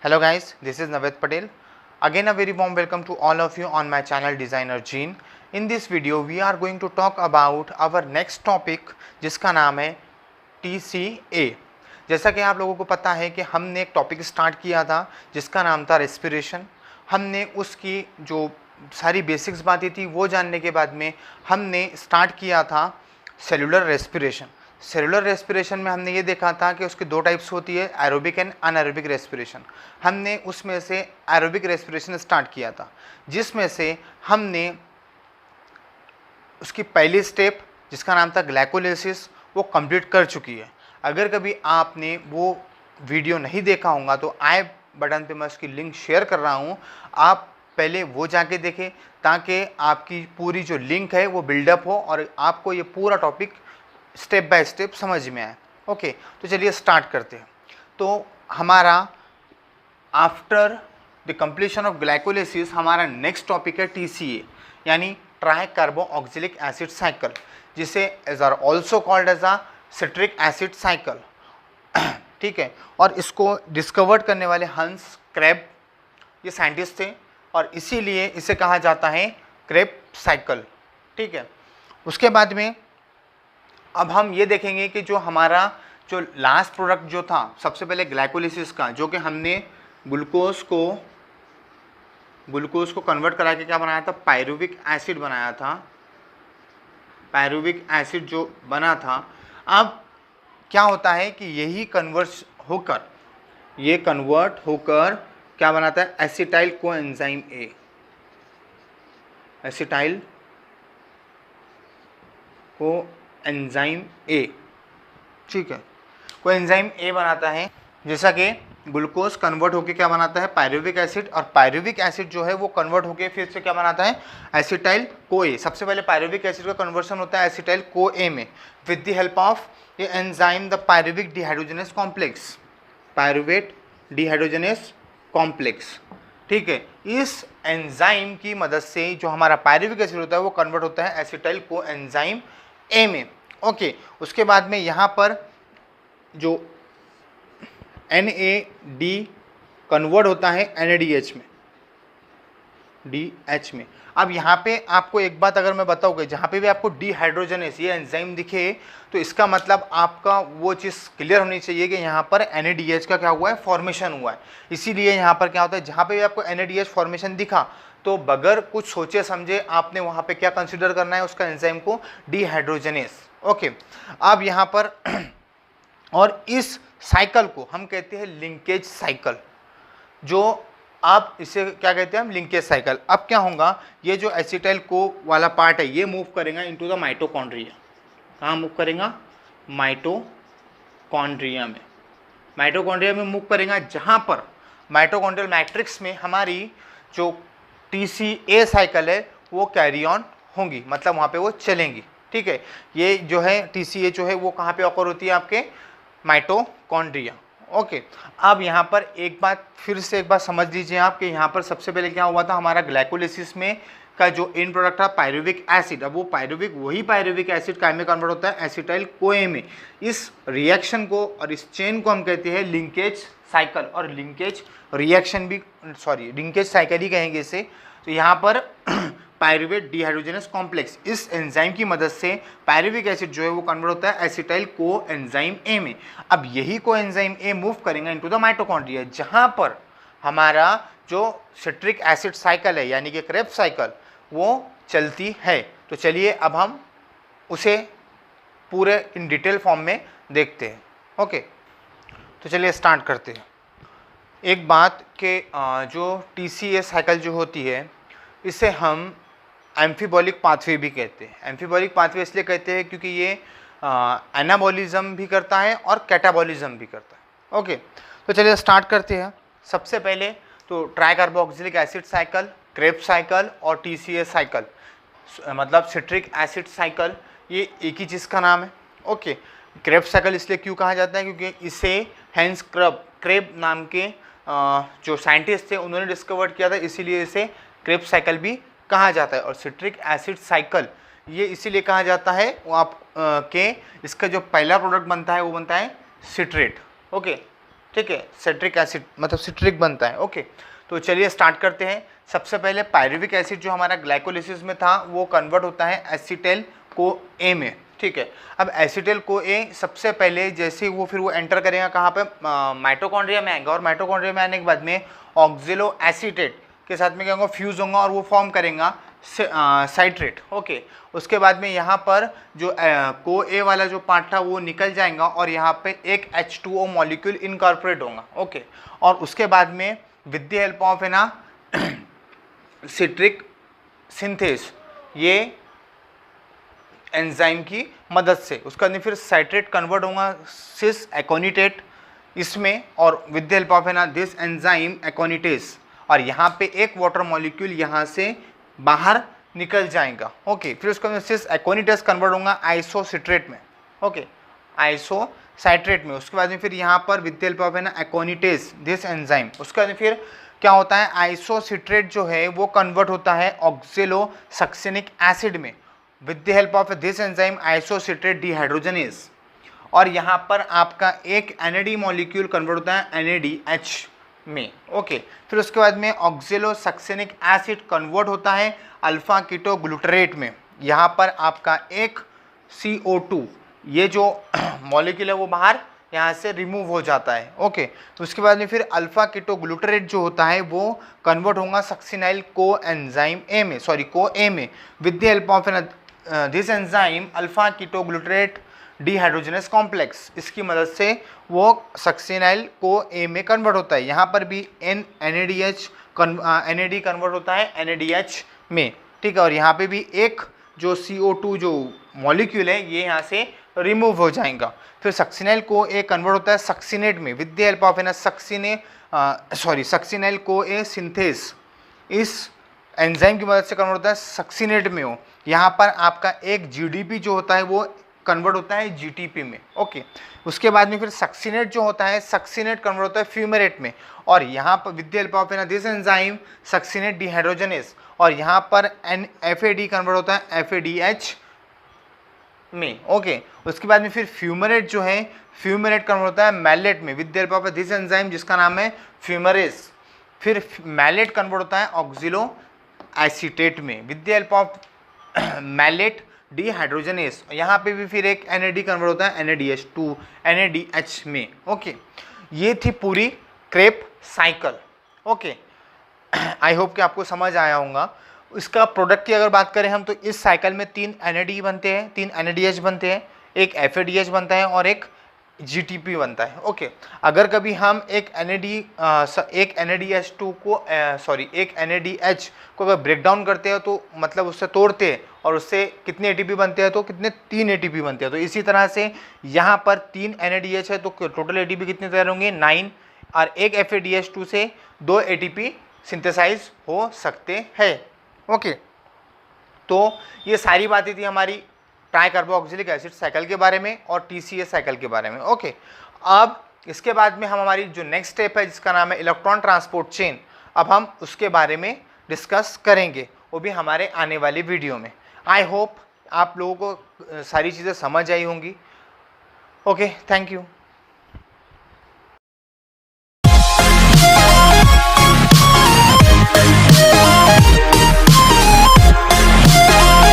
Hello guys, this is Navid Patel. Again a very warm welcome to all of you on my channel Designer Gene. In this video we are going to talk about our next topic जिसका नाम है TCA. जैसा कि आप लोगों को पता है कि हमने एक टॉपिक स्टार्ट किया था जिसका नाम था रेस्पिरेशन. हमने उसकी जो सारी बेसिक्स बातें थी वो जानने के बाद में हमने स्टार्ट किया था सेलुलर रेस्पिरेशन. सेलुलर रेस्पिरेशन में हमने ये देखा था कि उसकी दो टाइप्स होती है, एरोबिक एंड अनएरोबिक रेस्पिरेशन. हमने उसमें से एरोबिक रेस्पिरेशन स्टार्ट किया था जिसमें से हमने उसकी पहली स्टेप जिसका नाम था ग्लाइकोलिसिस वो कंप्लीट कर चुकी है. अगर कभी आपने वो वीडियो नहीं देखा होगा तो आई बटन पे मैं उसकी लिंक शेयर कर रहा हूँ, आप पहले वो जाके देखें ताकि आपकी पूरी जो लिंक है वो बिल्डअप हो और आपको ये पूरा टॉपिक स्टेप बाय स्टेप समझ में आए. ओके, तो चलिए स्टार्ट करते हैं. तो हमारा after the completion of glycolysis हमारा नेक्स्ट टॉपिक है TCA यानी tricarboxylic acid cycle, जिसे as are also called as a citric acid cycle. ठीक है, और इसको डिस्कवर्ड करने वाले हंस क्रेब ये साइंटिस्ट थे और इसीलिए इसे कहा जाता है क्रेब साइकिल. ठीक है, उसके बाद में अब हम ये देखेंगे कि जो हमारा जो लास्ट प्रोडक्ट जो था सबसे पहले ग्लाइकोलिसिस का, जो कि हमने ग्लूकोज को कन्वर्ट करा के क्या बनाया था, पायरुविक एसिड बनाया था. पायरुविक एसिड जो बना था, अब क्या होता है कि यही कन्वर्ट होकर क्या बनाता है, acetyl coenzyme A. Acetyl co enzyme A. ठीक है, कोएंजाइम ए बनाता है, जैसा कि ग्लूकोज कन्वर्ट होके क्या बनाता है, पायरुविक एसिड, और पायरुविक एसिड जो है वो कन्वर्ट होके फिर से क्या बनाता है, एसिटाइल को ए. सबसे पहले पायरुविक एसिड का कन्वर्सन होता है एसिटाइल को ए में विद द हेल्प ऑफ ये enzyme the pyruvic dehydrogenase complex. Pyruvate dehydrogenase complex. ठीक है, इस एंजाइम की मदद से जो हमारा पायरुविक एसिड होता है वो कन्वर्ट होता है एसिटाइल को एंजाइम ए में. ओके, उसके बाद में यहाँ पर जो NAD कन्वर्ट होता है NADH में, DH में. अब यहाँ पे आपको एक बात अगर मैं बताऊँ कि जहाँ पे भी आपको डिहाइड्रोजनेस ये एंजाइम दिखे तो इसका मतलब आपका वो चीज़ क्लियर होनी चाहिए कि यहाँ पर NADH का क्या हुआ है, फॉर्मेशन हुआ है. इसीलिए यहाँ पर क्या होता है, जहाँ पे भी आपको NADH फॉर्मेशन दिखा तो बगैर कुछ सोचे समझे आपने वहाँ पे क्या कंसिडर करना है, उसका एंजाइम को डिहाइड्रोजनेस. ओके, अब यहाँ पर और इस साइकिल को हम कहते हैं लिंकेज साइकिल. जो आप इसे क्या कहते हैं, हम लिंकेज साइकिल. अब क्या होगा, ये जो एसिटाइल को वाला पार्ट है ये मूव करेगा इनटू द माइटोकॉन्ड्रिया. कहाँ मूव करेगा, माइटोकॉन्ड्रिया में. माइटोकॉन्ड्रिया में मूव करेगा जहाँ पर माइटोकॉन्ड्रियल मैट्रिक्स में हमारी जो TCA साइकिल है वो कैरी ऑन होंगी, मतलब वहाँ पे वो चलेंगी. ठीक है, ये जो है TCA जो है वो कहाँ पे ऑकर होती है, आपके माइटोकॉन्ड्रिया. ओके, अब यहाँ पर एक बात फिर से एक बात समझ लीजिए आप कि यहाँ पर सबसे पहले क्या हुआ था, हमारा ग्लाइकोलिसिस में का जो इन प्रोडक्ट था पायरुविक एसिड. अब वो वही पायरुविक एसिड काय में कन्वर्ट होता है, एसिटाइल कोए में. इस रिएक्शन को और इस चेन को हम कहते हैं लिंकेज साइकिल, और लिंकेज रिएक्शन भी लिंकेज साइकिल ही कहेंगे इसे. तो यहाँ पर पायरुवेट डिहाइड्रोजनेस कॉम्प्लेक्स, इस एंजाइम की मदद से पायरुविक एसिड जो है वो कन्वर्ट होता है एसिटाइल को एंजाइम ए में. अब यही को एंजाइम ए मूव करेंगे इनटू द माइटोकॉन्ड्रिया जहाँ पर हमारा जो सिट्रिक एसिड साइकिल है यानी कि क्रेब्स साइकिल वो चलती है. तो चलिए अब हम उसे पूरे इन डिटेल फॉर्म में देखते हैं. ओके, तो चलिए स्टार्ट करते हैं. एक बात कि जो TCA साइकिल जो होती है इसे हम एम्फीबॉलिक पाथवे भी कहते हैं. एम्फीबॉलिक पाथवे इसलिए कहते हैं क्योंकि ये एनाबॉलिज्म भी करता है और कैटाबॉलिज्म भी करता है. ओके, तो चलिए स्टार्ट करते हैं. सबसे पहले तो try carboxylic acid cycle, Krebs cycle और TCA साइकिल, मतलब सिट्रिक एसिड साइकिल, ये एक ही चीज़ का नाम है. ओके, क्रेब्स साइकिल इसलिए क्यों कहा जाता है क्योंकि इसे हैंस क्रेब नाम के जो साइंटिस्ट थे उन्होंने डिस्कवर किया था, इसीलिए इसे क्रेब साइकिल भी कहा जाता है. और सिट्रिक एसिड साइकिल ये इसीलिए कहा जाता है वो आप के इसका जो पहला प्रोडक्ट बनता है वो बनता है सिट्रेट. ओके, ठीक है, सिट्रिक एसिड मतलब सिट्रिक बनता है। ओके, तो चलिए स्टार्ट करते हैं। सबसे पहले पायरुविक एसिड जो हमारा ग्लाइकोलिसिस में था वो कन्वर्ट होता है एसिटाइल को ए में। ठीक है, अब एसिटाइल को ए सबसे पहले जैसे वो फिर वो एंटर करेगा कहाँ पे, माइटोकॉन्ड्रिया में आएगा, और माइटोकॉन्ड्रिया में आने के बाद में ऑक्सिलो एसीटेट के साथ में क्या होगा, फ्यूज होगा और वो फॉर्म करेगा साइट्रेट। ओके, उसके बाद में यहाँ पर जो को ए वाला जो पार्ट था वो निकल जाएगा और यहाँ पे एक H2O मॉलिक्यूल इनकॉर्पोरेट होगा। ओके, और उसके बाद में विद द हेल्प ऑफ है ना सिट्रिक सिंथेस, ये एंजाइम की मदद से उसका नहीं फिर साइट्रेट कन्वर्ट होगा सिस एकोनिटेट इसमें, और विद द हेल्प ऑफ है ना दिस एंजाइम एकोनिटेस, और यहाँ पे एक वाटर मॉलिक्यूल यहाँ से बाहर निकल जाएगा। ओके, फिर उसका सिस एकोनिटेस कन्वर्ट होगा आइसोसिट्रेट में। ओके, आइसोसाइट्रेट में। उसके बाद में फिर यहाँ पर विद द हेल्प ऑफ है ना एकोनिटेस दिस एंजाइम, उसके बाद फिर क्या होता है, आइसोसिट्रेट जो है वो कन्वर्ट होता है ऑक्सिलो सक्सिनिक एसिड में with the help of this enzyme isocitrate dehydrogenase, और यहाँ पर आपका एक NAD मॉलिक्यूल कन्वर्ट होता है NADH में। ओके, फिर उसके बाद में ऑक्सिलो सक्सिनिक एसिड कन्वर्ट होता है अल्फा कीटोग्लूटरेट में। यहाँ पर आपका एक CO2 ये जो मॉलिक्यूल है वो बाहर यहाँ से रिमूव हो जाता है। ओके, तो उसके बाद में फिर अल्फा कीटोग्लूटरेट जो होता है वो कन्वर्ट होगा सक्सिनाइल को एंजाइम ए में, सॉरी को ए में, with the help of this enzyme alpha ketoglutarate dehydrogenase complex, इसकी मदद से वो सक्सिनाइल को ए में कन्वर्ट होता है। यहाँ पर भी NAD कन्वर्ट होता है NADH में। ठीक है, और यहाँ पे भी एक जो CO2 जो मॉलिक्यूल है ये यहाँ से रिमूव हो जाएगा। फिर सक्सिनाइल को ए कन्वर्ट होता है सक्सिनेट में विद द हेल्प ऑफ है ना सक्सिनाइल को ए सिंथेस, इस एंजाइम की मदद से कन्वर्ट होता है सक्सिनेट में हो। यहाँ पर आपका एक GDP जो होता है वो कन्वर्ट होता है GTP में। ओके, उसके बाद में फिर सक्सिनेट जो होता है सक्सिनेट कन्वर्ट होता है फ्यूमेरेट में, और यहाँ पर विद द हेल्प ऑफ है ना दिस एंजाइम सक्सिनेट डिहाइड्रोजनेस, और यहाँ पर FAD कन्वर्ट होता है FADH में। ओके, उसके बाद में फिर फ्यूमेरेट जो है फ्यूमेरेट कन्वर्ट होता है मैलेट में with the help of this enzyme जिसका नाम है फ्यूमरेस। फिर मैलेट कन्वर्ट होता है ऑक्सिलो एसीटेट में with the help of malate dehydrogenase, यहाँ पे भी फिर एक NAD कन्वर्ट होता है NADH में। ओके, ये थी पूरी Krebs cycle. Okay, I hope कि आपको समझ आया होगा। इसका प्रोडक्ट की अगर बात करें हम तो इस साइकिल में 3 NAD बनते हैं, 3 NADH बनते हैं, एक FADH बनता है और एक GTP बनता है। ओके, अगर कभी हम एक NADH2 को एक NADH को अगर ब्रेक डाउन करते हैं तो मतलब उससे तोड़ते हैं और उससे कितने ATP बनते हैं, तो कितने 3 ATP बनते हैं। तो इसी तरह से यहाँ पर 3 NADH है तो टोटल ATP कितने तैयार होंगे, 9, और एक FADH2 से 2 ATP सिंथेसाइज हो सकते हैं। ओके, तो ये सारी बातें थी हमारी ट्राई कार्बोक्सिलिक एसिड साइकिल के बारे में और TCA साइकिल के बारे में। ओके, अब इसके बाद में हम हमारी जो नेक्स्ट स्टेप है जिसका नाम है इलेक्ट्रॉन ट्रांसपोर्ट चेन, अब हम उसके बारे में डिस्कस करेंगे, वो भी हमारे आने वाली वीडियो में। आई होप आप लोगों को सारी चीज़ें समझ आई होंगी। Okay, thank you.